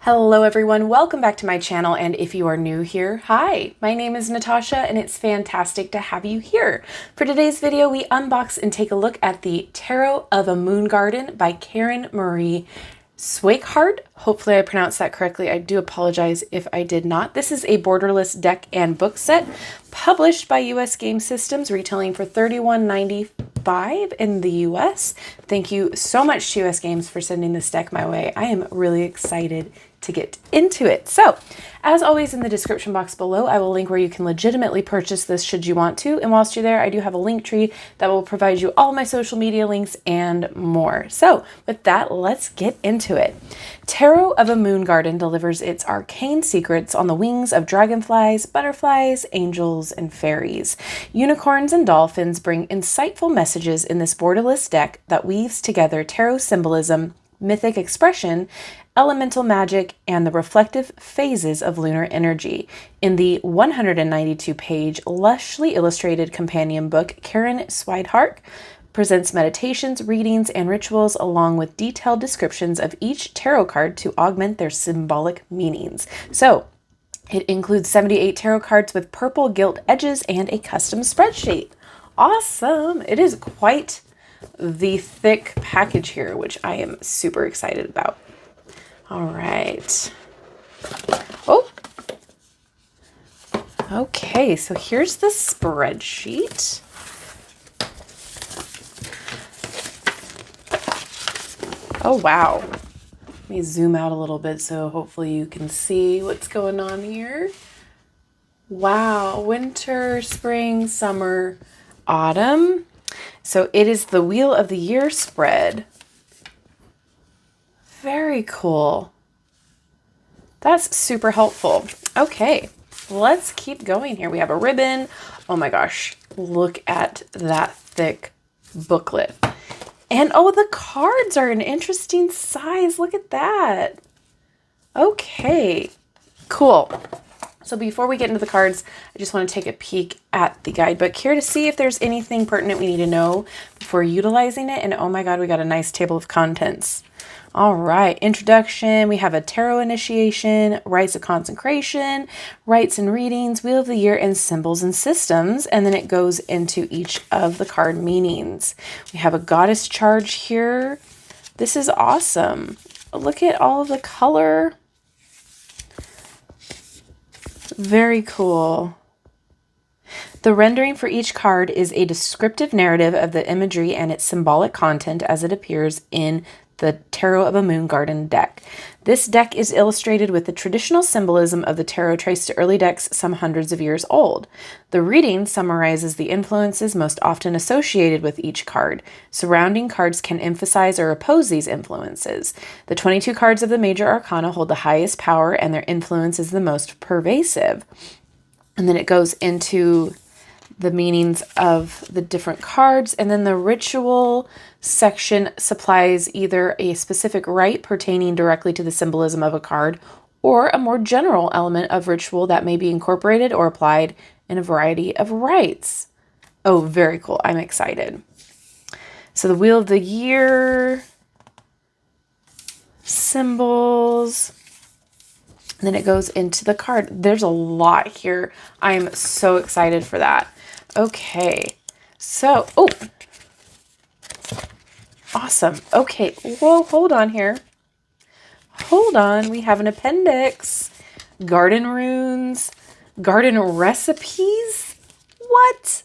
Hello everyone, welcome back to my channel, and if you are new here, hi, my name is Natasha and it's fantastic to have you here. For today's video, we unbox and take a look at the Tarot of a Moon Garden by Karen Marie Sweikhardt. Hopefully I pronounced that correctly. I do apologize if I did not. This is a borderless deck and book set published by US Game Systems, retailing for $31.95 in the US. Thank you so much to US Games for sending this deck my way. I am really excited to get into it. So, as always, in the description box below, I will link where you can legitimately purchase this should you want to. And whilst you're there, I do have a link tree that will provide you all my social media links and more. So, with that, let's get into it. Tarot of a Moon Garden delivers its arcane secrets on the wings of dragonflies, butterflies, angels, and fairies. Unicorns and dolphins bring insightful messages in this borderless deck that weaves together tarot symbolism, mythic expression, elemental magic, and the reflective phases of lunar energy. In the 192-page, lushly illustrated companion book, Karen Sweikhardt presents meditations, readings, and rituals along with detailed descriptions of each tarot card to augment their symbolic meanings. So, it includes 78 tarot cards with purple gilt edges and a custom spreadsheet. Awesome! It is quite the thick package here, which I am super excited about. All right. Oh, okay. So here's the spreadsheet. Oh, wow. Let me zoom out a little bit so hopefully you can see what's going on here. Wow. Winter, spring, summer, autumn. So it is the Wheel of the Year spread. Very cool. That's super helpful. Okay, let's keep going here. We have a ribbon. Oh my gosh, look at that thick booklet. And oh, the cards are an interesting size. Look at that. Okay, cool. So before we get into the cards, I just want to take a peek at the guidebook here to see if there's anything pertinent we need to know before utilizing it. And oh my God, we got a nice table of contents. All right, introduction, we have a tarot initiation, rites of consecration, rites and readings, Wheel of the Year, and symbols and systems, and then it goes into each of the card meanings. We have a goddess charge here. This is awesome. Look at all of the color. Very cool. The rendering for each card is a descriptive narrative of the imagery and its symbolic content as it appears in the Tarot of a Moon Garden deck. This deck is illustrated with the traditional symbolism of the tarot traced to early decks some hundreds of years old. The reading summarizes the influences most often associated with each card. Surrounding cards can emphasize or oppose these influences. The 22 cards of the major arcana hold the highest power and their influence is the most pervasive. And then it goes into the meanings of the different cards, and then the ritual section supplies either a specific rite pertaining directly to the symbolism of a card or a more general element of ritual that may be incorporated or applied in a variety of rites. Oh, very cool. I'm excited. So the Wheel of the Year, symbols, and then it goes into the card. There's a lot here. I am so excited for that. Okay, so, oh, awesome. Okay, whoa, hold on here. Hold on, we have an appendix, garden runes, garden recipes. What?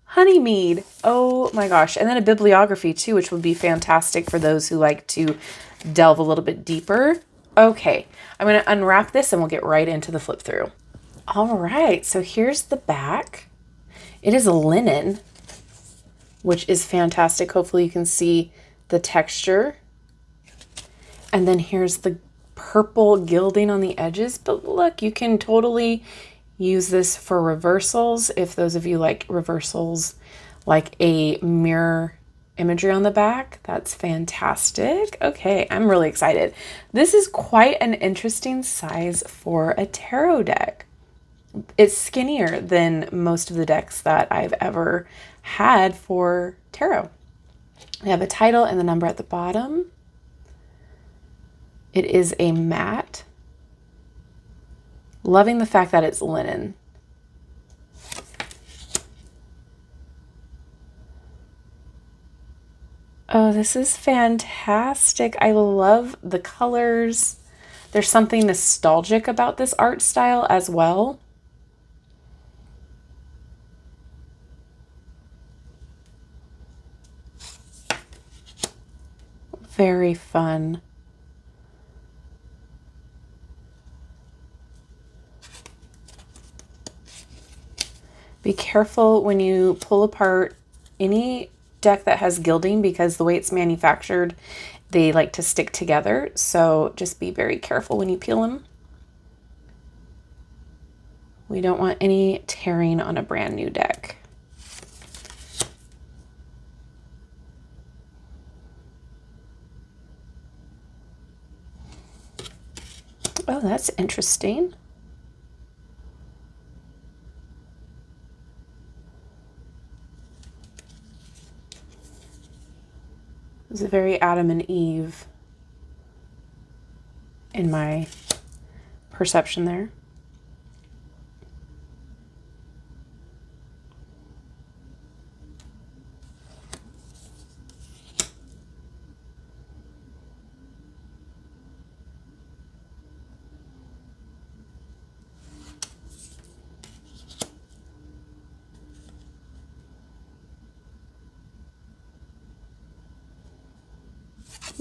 Honey mead. Oh my gosh. And then a bibliography too, which would be fantastic for those who like to delve a little bit deeper. Okay, I'm going to unwrap this and we'll get right into the flip through. All right, so here's the back. It is a linen, which is fantastic. Hopefully you can see the texture. And then here's the purple gilding on the edges. But look, you can totally use this for reversals. If those of you like reversals, like a mirror imagery on the back, that's fantastic. Okay, I'm really excited. This is quite an interesting size for a tarot deck. It's skinnier than most of the decks that I've ever had for tarot. We have a title and the number at the bottom. It is a matte. Loving the fact that it's linen. Oh, this is fantastic. I love the colors. There's something nostalgic about this art style as well. Very fun. Be careful when you pull apart any deck that has gilding, because the way it's manufactured, they like to stick together. So just be very careful when you peel them. We don't want any tearing on a brand new deck. Oh, that's interesting. It's a very Adam and Eve in my perception there.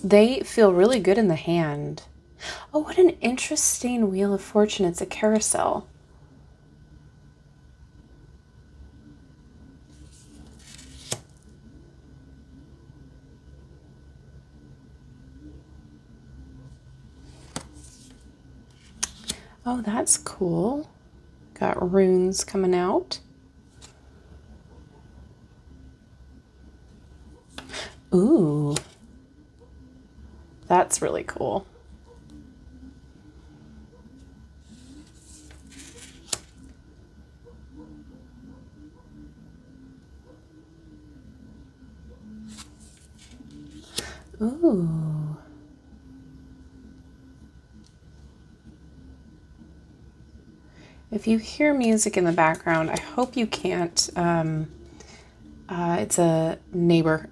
They feel really good in the hand. Oh, what an interesting Wheel of Fortune. It's a carousel. Oh, that's cool. Got runes coming out. Ooh. That's really cool. Ooh. If you hear music in the background, I hope you can't. It's a neighbor.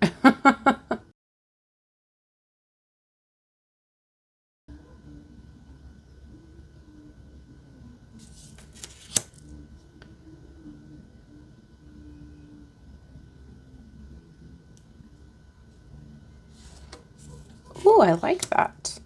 Ooh, I like that.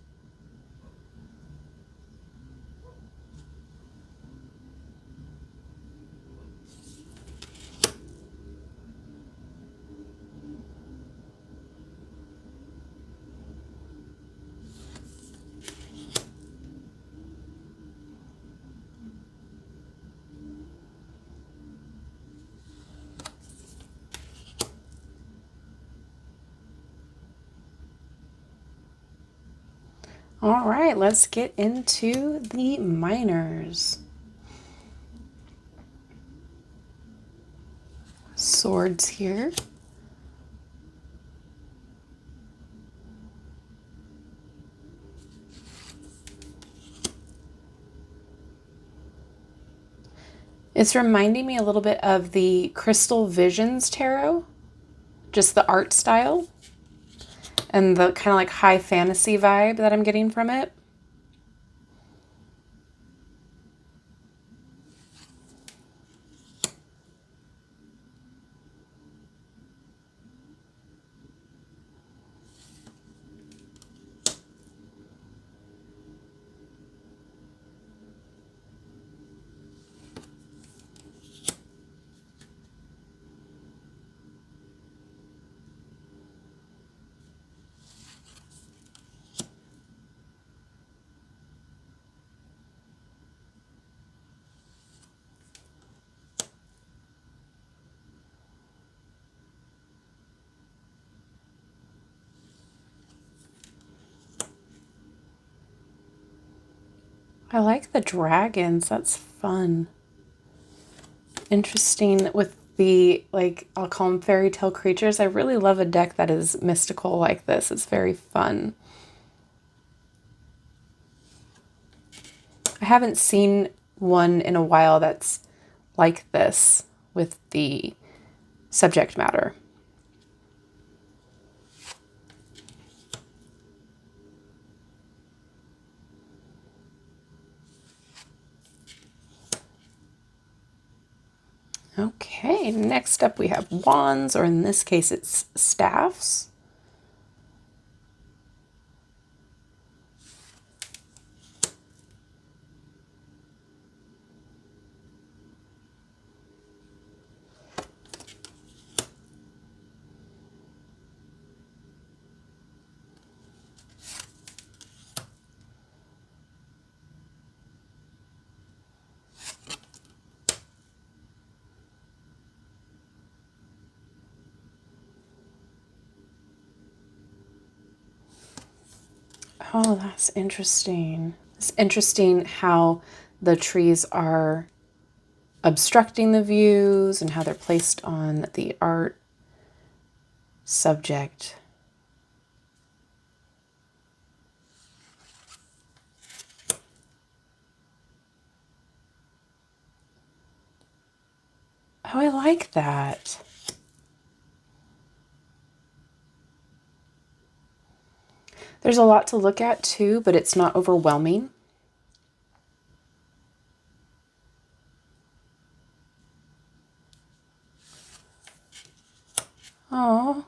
All right, let's get into the minors. Swords here. It's reminding me a little bit of the Crystal Visions Tarot, just the art style and the kind of like high fantasy vibe that I'm getting from it. I like the dragons. That's fun. Interesting with the, like, I'll call them fairy tale creatures. I really love a deck that is mystical like this. It's very fun. I haven't seen one in a while that's like this with the subject matter. Okay, next up we have wands, or in this case it's staffs. Oh, that's interesting. It's interesting how the trees are obstructing the views and how they're placed on the art subject. Oh, I like that. There's a lot to look at too, but it's not overwhelming. Oh,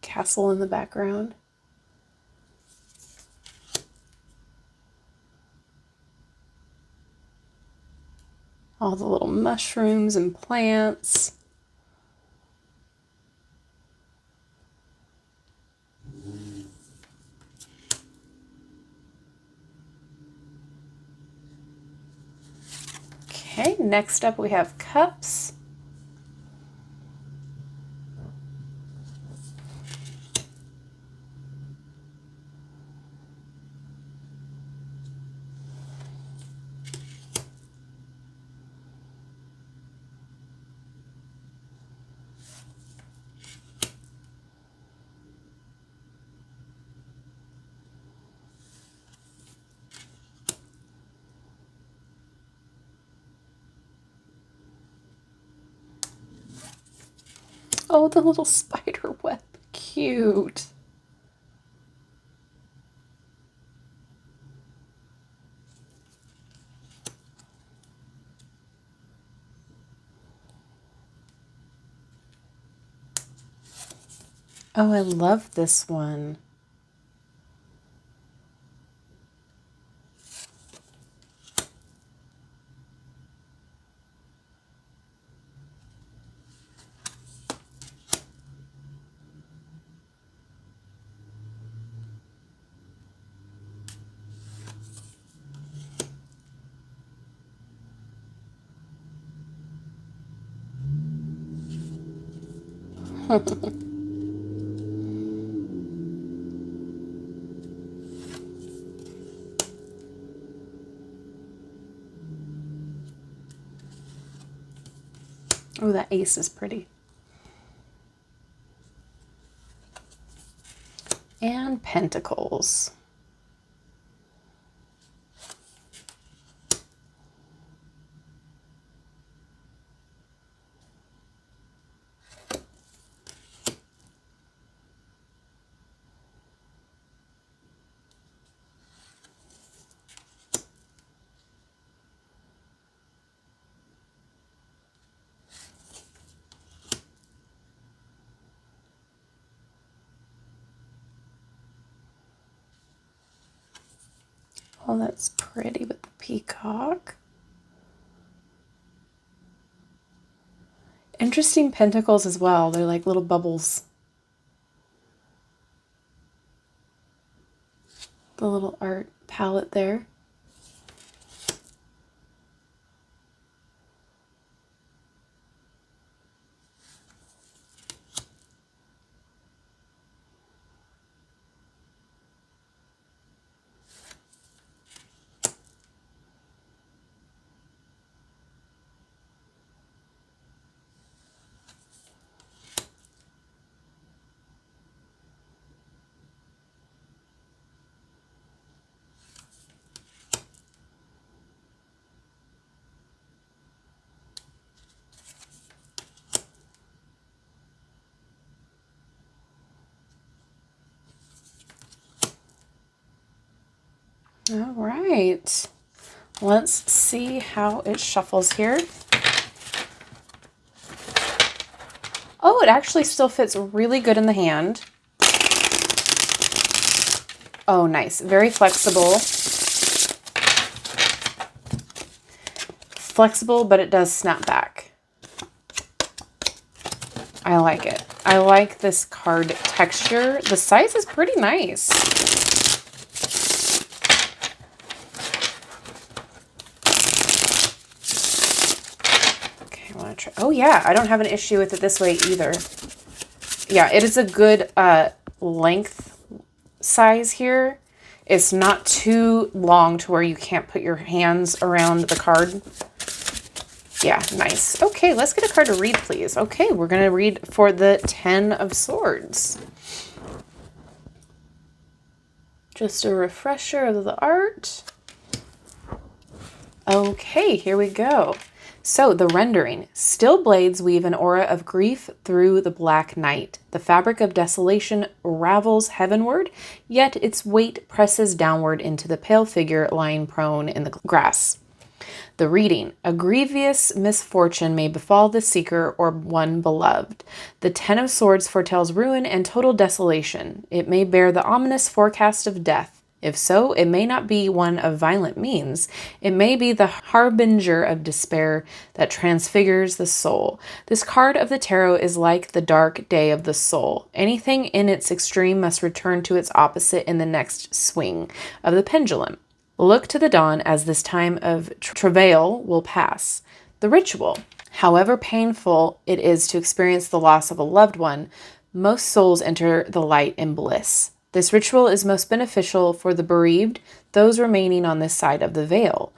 castle in the background. All the little mushrooms and plants. Okay, next up we have cups. Oh, the little spider web. Cute. Oh, I love this one. Oh, that ace is pretty. And pentacles. Oh, that's pretty with the peacock. Interesting pentacles as well. They're like little bubbles. The little art palette there. All right. Let's see how it shuffles here. Oh, it actually still fits really good in the hand. Oh, nice. Very flexible. Flexible, but it does snap back. I like it. I like this card texture. The size is pretty nice. Okay, I want to try. Oh yeah, I don't have an issue with it this way either. Yeah, it is a good length size here. It's not too long to where you can't put your hands around the card. Yeah, nice. Okay, let's get a card to read, please. Okay, we're going to read for the 10 of Swords. Just a refresher of the art. Okay, here we go. So the rendering. Still blades weave an aura of grief through the black night. The fabric of desolation ravels heavenward, yet its weight presses downward into the pale figure lying prone in the grass. The reading. A grievous misfortune may befall the seeker or one beloved. The 10 of Swords foretells ruin and total desolation. It may bear the ominous forecast of death. If so, it may not be one of violent means. It may be the harbinger of despair that transfigures the soul. This card of the tarot is like the dark day of the soul. Anything in its extreme must return to its opposite in the next swing of the pendulum. Look to the dawn as this time of travail will pass. The ritual. However painful it is to experience the loss of a loved one, most souls enter the light in bliss. This ritual is most beneficial for the bereaved, those remaining on this side of the veil.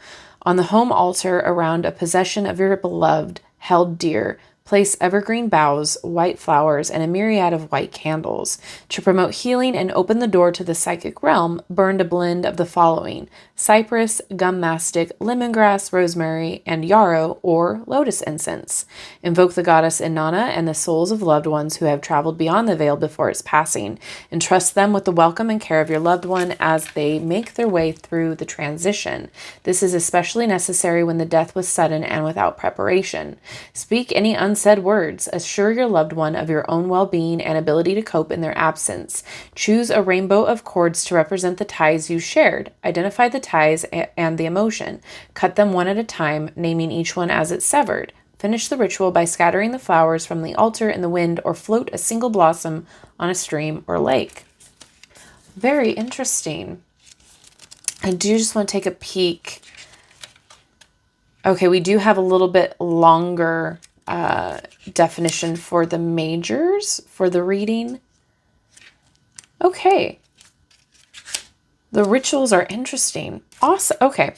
On the home altar around a possession of your beloved, held dear, place evergreen boughs, white flowers, and a myriad of white candles. To promote healing and open the door to the psychic realm, burn a blend of the following: cypress, gum mastic, lemongrass, rosemary, and yarrow or lotus incense. Invoke the goddess Inanna and the souls of loved ones who have traveled beyond the veil before its passing. Entrust them with the welcome and care of your loved one as they make their way through the transition. This is especially necessary when the death was sudden and without preparation. Speak any unsaid words. Assure your loved one of your own well-being and ability to cope in their absence. Choose a rainbow of cords to represent the ties you shared. Identify the ties and the emotion. Cut them one at a time, naming each one as it's severed. Finish the ritual by scattering the flowers from the altar in the wind or float a single blossom on a stream or lake. Very interesting. I do just want to take a peek. Okay, we do have a little bit longer definition for the majors for the reading. Okay. The rituals are interesting. Awesome. Okay.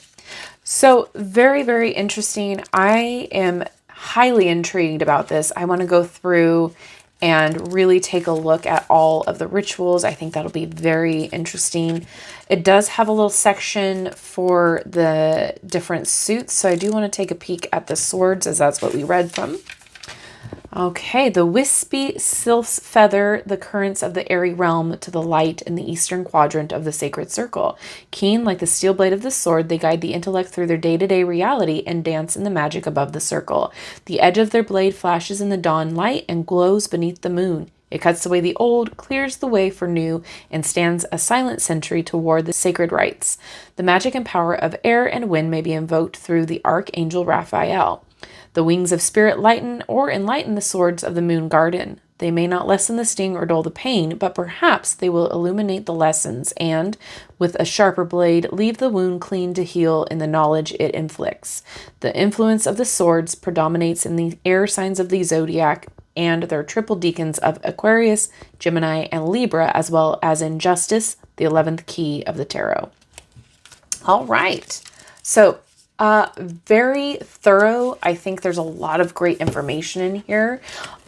So very, very interesting. I am highly intrigued about this. I want to go through and really take a look at all of the rituals. I think that'll be very interesting. It does have a little section for the different suits, so I do want to take a peek at the swords as that's what we read from. Okay, the wispy sylph's feather the currents of the airy realm to the light in the eastern quadrant of the sacred circle. Keen like the steel blade of the sword, they guide the intellect through their day-to-day reality and dance in the magic above the circle. The edge of their blade flashes in the dawn light and glows beneath the moon. It cuts away the old, clears the way for new, and stands a silent sentry toward the sacred rites. The magic and power of air and wind may be invoked through the archangel Raphael. The wings of spirit lighten or enlighten the swords of the moon garden. They may not lessen the sting or dull the pain, but perhaps they will illuminate the lessons and, with a sharper blade, leave the wound clean to heal in the knowledge it inflicts. The influence of the swords predominates in the air signs of the zodiac and their triple deacons of Aquarius, Gemini, and Libra, as well as in Justice, the 11th key of the tarot. All right. So, very thorough. I think there's a lot of great information in here.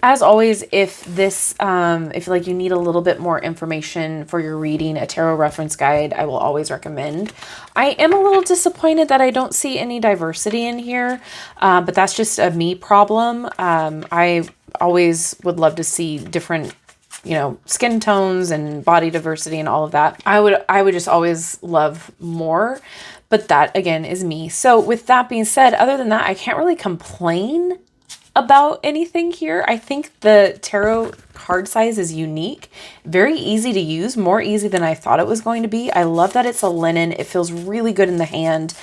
As always, if this, if like you need a little bit more information for your reading, a tarot reference guide, I will always recommend. I am a little disappointed that I don't see any diversity in here, but that's just a me problem. I always would love to see different you know, skin tones and body diversity and all of that. I would just always love more, but that again is me. So with that being said, other than that, I can't really complain about anything here. I think the tarot card size is unique, very easy to use, more easy than I thought it was going to be. I love that it's a linen. It feels really good in the hand.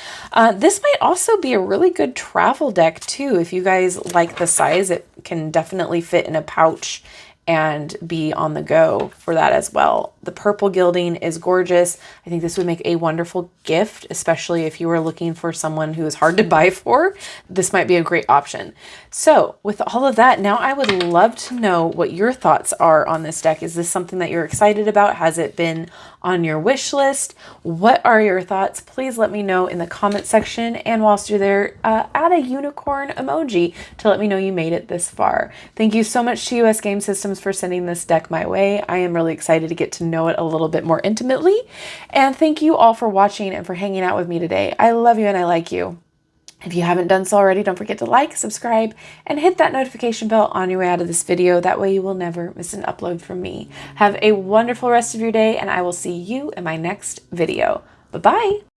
This might also be a really good travel deck too. If you guys like the size, it can definitely fit in a pouch and be on the go for that as well. The purple gilding is gorgeous. I think this would make a wonderful gift, especially if you were looking for someone who is hard to buy for. This might be a great option. So with all of that, now I would love to know what your thoughts are on this deck. Is this something that you're excited about? Has it been on your wish list? What are your thoughts? Please let me know in the comment section. And whilst you're there, add a unicorn emoji to let me know you made it this far. Thank you so much to US Game Systems for sending this deck my way. I am really excited to get to know it a little bit more intimately. And thank you all for watching and for hanging out with me today. I love you and I like you. If you haven't done so already, don't forget to like, subscribe, and hit that notification bell on your way out of this video. That way you will never miss an upload from me. Have a wonderful rest of your day, and I will see you in my next video. Bye-bye.